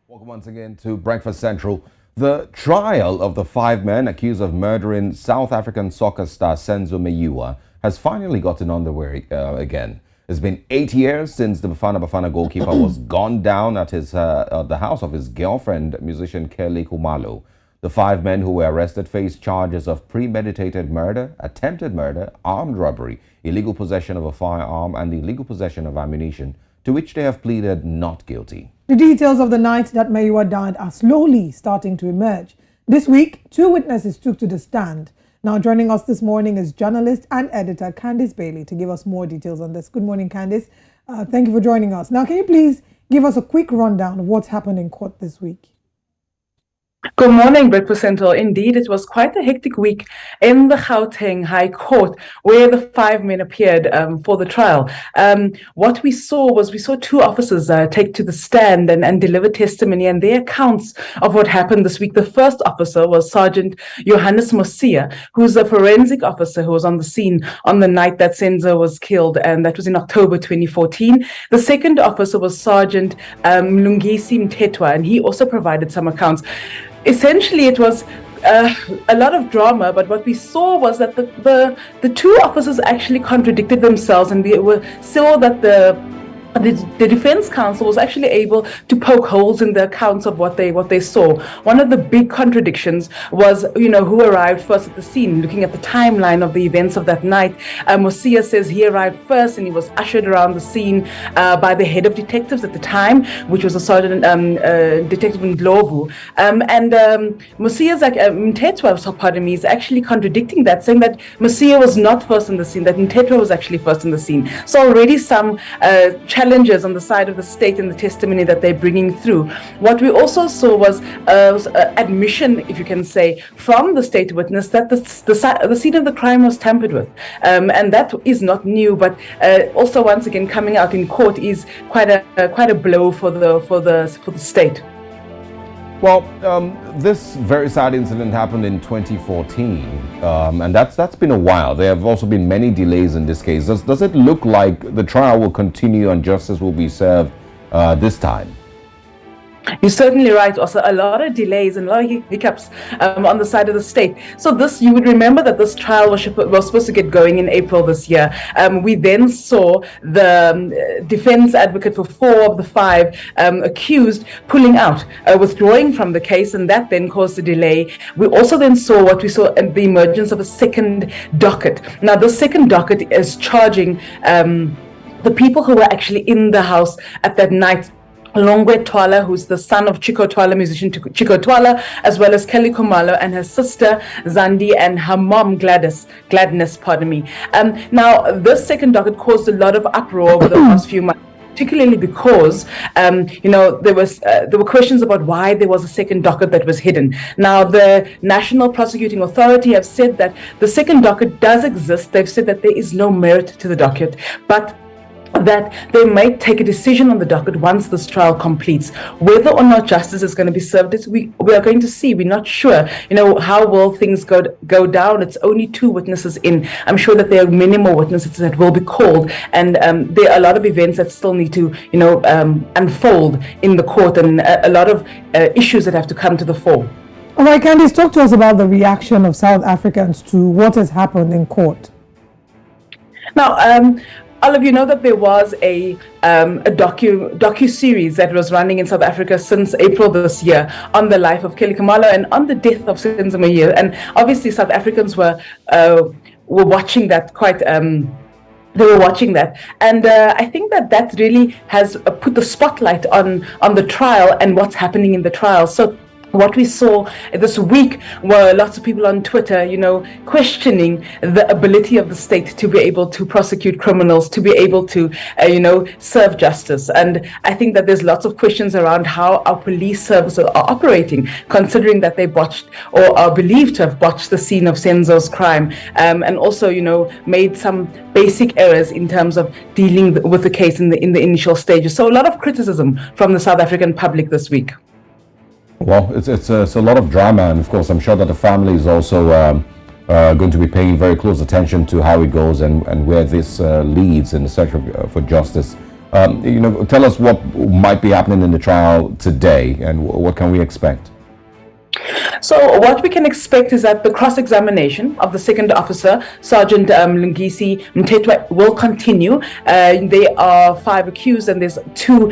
Welcome once again to Breakfast Central. The trial of the 5 men accused of murdering South African soccer star Senzo Meyiwa has finally gotten underway again. It's been 8 years since the Bafana goalkeeper was gunned down at the house of his girlfriend, musician Kelly Khumalo. The 5 men who were arrested face charges of premeditated murder, attempted murder, armed robbery, illegal possession of a firearm, and illegal possession of ammunition, to which they have pleaded not guilty. The details of the night that Meyiwa died are slowly starting to emerge. This week, 2 witnesses took to the stand. Now joining us this morning is journalist and editor Candice Bailey to give us more details on this. Good morning, Candice. Thank you for joining us. Now, can you please give us a quick rundown of what's happened in court this week? Good morning, Breakfast Central. Indeed, it was quite a hectic week in the Gauteng High Court where the 5 men appeared for the trial. What we saw was 2 officers take to the stand and deliver testimony and their accounts of what happened this week. The first officer was Sergeant Johannes Mosia, who's a forensic officer who was on the scene on the night that Senzo was killed, and that was in October 2014. The second officer was Sergeant Mlungisi Mtetwa, and he also provided some accounts. Essentially, it was a lot of drama, but what we saw was that the 2 officers actually contradicted themselves, and we saw that the defense counsel was actually able to poke holes in the accounts of what they saw. One of the big contradictions was, who arrived first at the scene. Looking at the timeline of the events of that night, Mosia says he arrived first and he was ushered around the scene by the head of detectives at the time, which was a Sergeant Detective Ndlovu. Mosia's Mtetwa, is actually contradicting that, saying that Mosia was not first on the scene, that Mtetwa was actually first on the scene. So already some challenges on the side of the state and the testimony that they're bringing through. What we also saw was admission, if you can say, from the state witness that the scene of the crime was tampered with, and that is not new, but also once again coming out in court is quite a blow for the state. Well, this very sad incident happened in 2014, and that's been a while. There have also been many delays in this case. Does it look like the trial will continue and justice will be served this time? You're certainly right. Also, a lot of delays and a lot of hiccups on the side of the state. So you would remember that this trial was supposed to get going in April this year. We then saw the defense advocate for 4 of the 5 accused pulling out, withdrawing from the case, and that then caused a delay. We also then saw the emergence of a second docket. Now, the second docket is charging the people who were actually in the house at that night. Longwe Twala, who's the son of Chico Twala, musician Chico Twala, as well as Kelly Khumalo and her sister Zandi and her mom Gladness. Now, this second docket caused a lot of uproar over the past few months, particularly because there were questions about why there was a second docket that was hidden. Now, the National Prosecuting Authority have said that the second docket does exist. They've said that there is no merit to the docket, but that they might take a decision on the docket once this trial completes. Whether or not justice is going to be served, we are going to see. We're not sure. How will things go down? It's only 2 witnesses in. I'm sure that there are many more witnesses that will be called, and there are a lot of events that still need to, unfold in the court, and a lot of issues that have to come to the fore. All right, Candice, talk to us about the reaction of South Africans to what has happened in court. Now, all of you know that there was a docu-series that was running in South Africa since April this year on the life of Kelly Khumalo and on the death of Senzo Meyiwa. And obviously South Africans were watching that quite they were watching that, and I think that really has put the spotlight on the trial and what's happening in the trial. So what we saw this week were lots of people on Twitter, questioning the ability of the state to be able to prosecute criminals, to be able to, serve justice. And I think that there's lots of questions around how our police services are operating, considering that they botched or are believed to have botched the scene of Senzo's crime, and also, made some basic errors in terms of dealing with the case in the initial stages. So a lot of criticism from the South African public this week. Well, it's a lot of drama, and of course I'm sure that the family is also going to be paying very close attention to how it goes and where this leads in the search for justice. Tell us what might be happening in the trial today, and what can we expect? So what we can expect is that the cross-examination of the second officer, Sergeant Lungisi Mtetwa, will continue. There are 5 accused and there's 2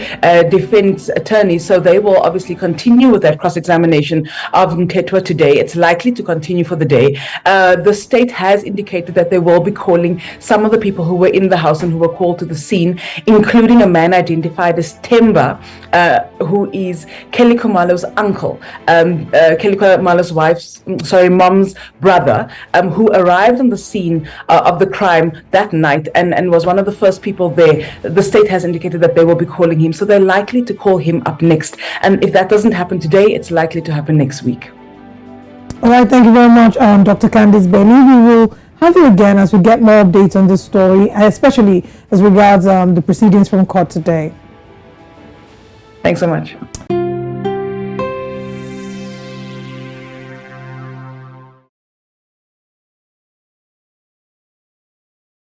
defense attorneys, so they will obviously continue with that cross-examination of Mtetwa today. It's likely to continue for the day. The state has indicated that they will be calling some of the people who were in the house and who were called to the scene, including a man identified as Temba, who is Kelly Khumalo's uncle. Kelly Khumalo's mom's brother, who arrived on the scene of the crime that night and was one of the first people there. The state has indicated that they will be calling him, so they're likely to call him up next. And if that doesn't happen today, it's likely to happen next week. All right, thank you very much, Dr. Candice Bailey. We will have you again as we get more updates on this story, especially as regards the proceedings from court today. Thanks so much.